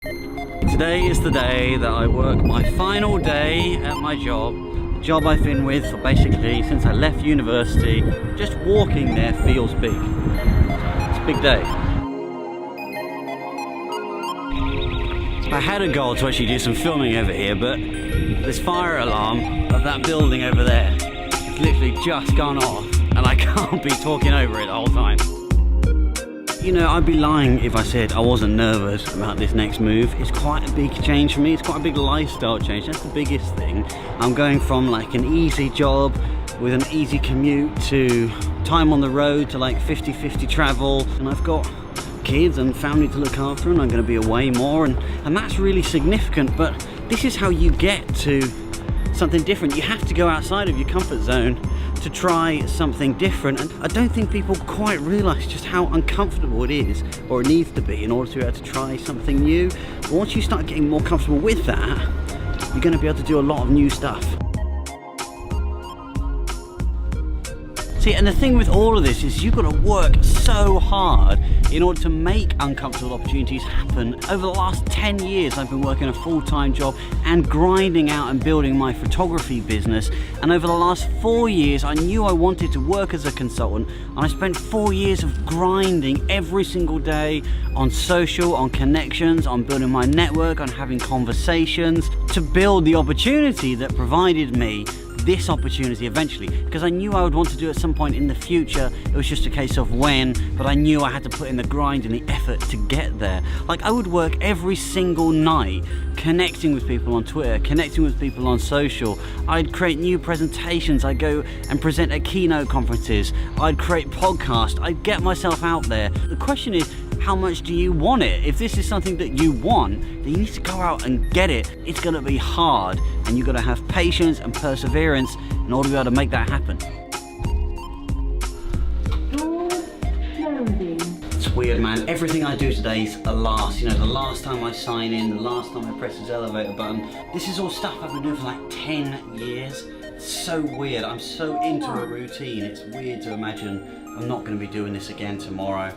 Today is the day that I work my final day at my job. The job I've been with for basically since I left university. Just walking there feels big. It's a big day. I had a goal to actually do some filming over here, but this fire alarm of that building over there has literally just gone off and I can't be talking over it the whole time. You know, I'd be lying if I said I wasn't nervous about this next move. It's quite a big change for me. It's quite a big lifestyle change. That's the biggest thing. I'm going from like an easy job with an easy commute to time on the road to like 50-50 travel. And I've got kids and family to look after and I'm going to be away more. And that's really significant. But this is how you get to something different. You have to go outside of your comfort zone to try something different, and I don't think people quite realise just how uncomfortable it is, or it needs to be, in order to be able to try something new. But once you start getting more comfortable with that, you're going to be able to do a lot of new stuff. See, and the thing with all of this is you've got to work so hard in order to make uncomfortable opportunities happen. Over the last 10 years, I've been working a full-time job and grinding out and building my photography business. And over the last 4 years, I knew I wanted to work as a consultant. And I spent 4 years of grinding every single day on social, on connections, on building my network, on having conversations to build the opportunity that provided me this opportunity eventually, because I knew I would want to do it at some point in the future. It was just a case of when, but I knew I had to put in the grind and the effort to get there. Like, I would work every single night connecting with people on Twitter, connecting with people on social. I'd create new presentations. I'd go and present at keynote conferences. I'd create podcasts. I'd get myself out there. The question is, how much do you want it? If this is something that you want, then you need to go out and get it. It's gonna be hard, and you've got to have patience and perseverance in order to be able to make that happen. It's weird, man. Everything I do today is a last. You know, the last time I sign in, the last time I press this elevator button. This is all stuff I've been doing for like 10 years. It's so weird. I'm so into a routine. It's weird to imagine I'm not gonna be doing this again tomorrow.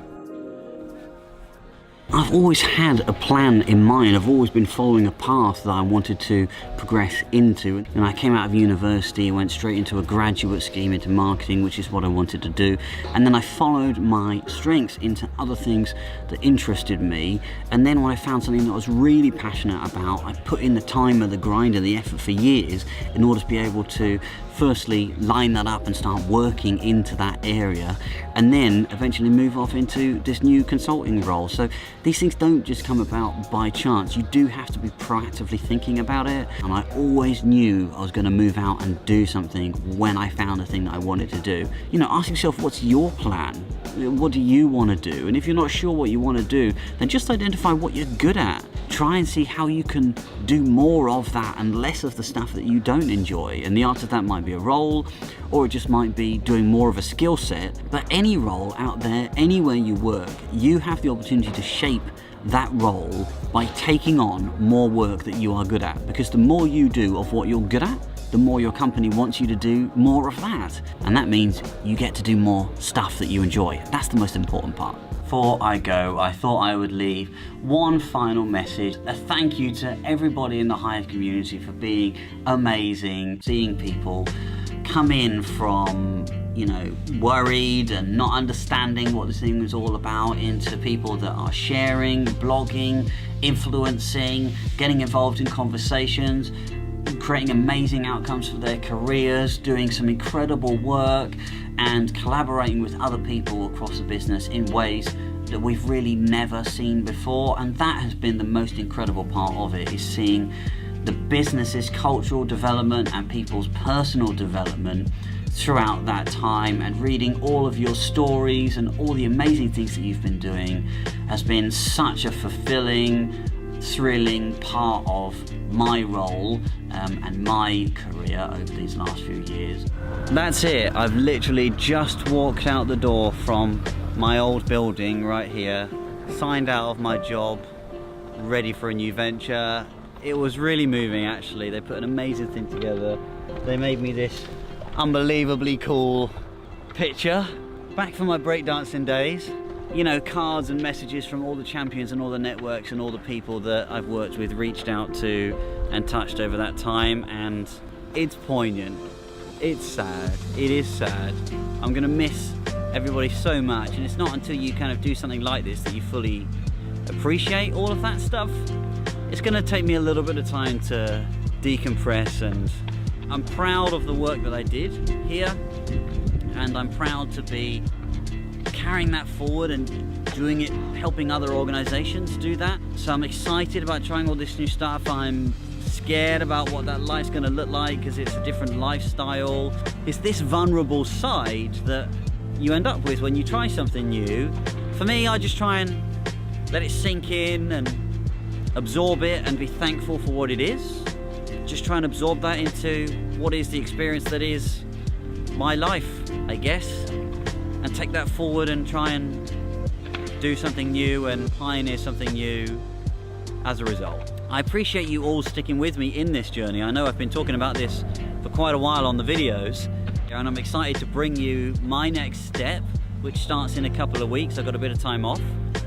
I've always had a plan in mind. I've always been following a path that I wanted to progress into. And I came out of university, went straight into a graduate scheme into marketing, which is what I wanted to do. And then I followed my strengths into other things that interested me. And then when I found something that I was really passionate about, I put in the time and the grind and the effort for years in order to be able to firstly line that up and start working into that area, and then eventually move off into this new consulting role. So these things don't just come about by chance. You do have to be proactively thinking about it, and I always knew I was going to move out and do something when I found the thing that I wanted to do. You know, ask yourself, what's your plan? What do you want to do? And if you're not sure what you want to do, then just identify what you're good at. Try and see how you can do more of that and less of the stuff that you don't enjoy. And the answer to that might be a role, or it just might be doing more of a skill set. But any role out there, anywhere you work, you have the opportunity to shape that role by taking on more work that you are good at. Because the more you do of what you're good at, the more your company wants you to do more of that. And that means you get to do more stuff that you enjoy. That's the most important part. Before I go, I thought I would leave one final message, a thank you to everybody in the Hive community for being amazing, seeing people come in from, you know, worried and not understanding what this thing was all about, into people that are sharing, blogging, influencing, getting involved in conversations, creating amazing outcomes for their careers, doing some incredible work, and collaborating with other people across the business in ways that we've really never seen before. And that has been the most incredible part of it, is seeing the business's cultural development and people's personal development throughout that time, and reading all of your stories and all the amazing things that you've been doing has been such a fulfilling, thrilling part of my role and my career over these last few years. That's it. I've literally just walked out the door from my old building right here, signed out of my job, ready for a new venture. It was really moving, actually. They put an amazing thing together. They made me this unbelievably cool picture. Back from my breakdancing days. you know, cards and messages from all the champions and all the networks and all the people that I've worked with, reached out to and touched over that time, and it's poignant. It's sad. It is sad. I'm gonna miss everybody so much, and it's not until you kind of do something like this that you fully appreciate all of that stuff. It's gonna take me a little bit of time to decompress, and I'm proud of the work that I did here, and I'm proud to be carrying that forward and doing it, helping other organizations do that. So I'm excited about trying all this new stuff. I'm scared about what that life's gonna look like because it's a different lifestyle. It's this vulnerable side that you end up with when you try something new. For me, I just try and let it sink in and absorb it and be thankful for what it is. Just try and absorb that into what is the experience that is my life, I guess, and take that forward and try and do something new and pioneer something new as a result. I appreciate you all sticking with me in this journey. I know I've been talking about this for quite a while on the videos, and I'm excited to bring you my next step, which starts in a couple of weeks. I've got a bit of time off,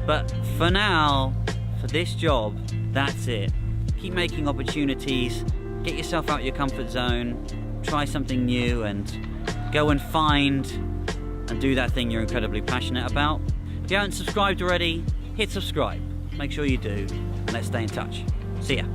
but for now, for this job, that's it. Keep making opportunities, get yourself out your comfort zone, try something new, and go and find and do that thing you're incredibly passionate about. If you haven't subscribed already, hit subscribe. Make sure you do, and let's stay in touch. See ya.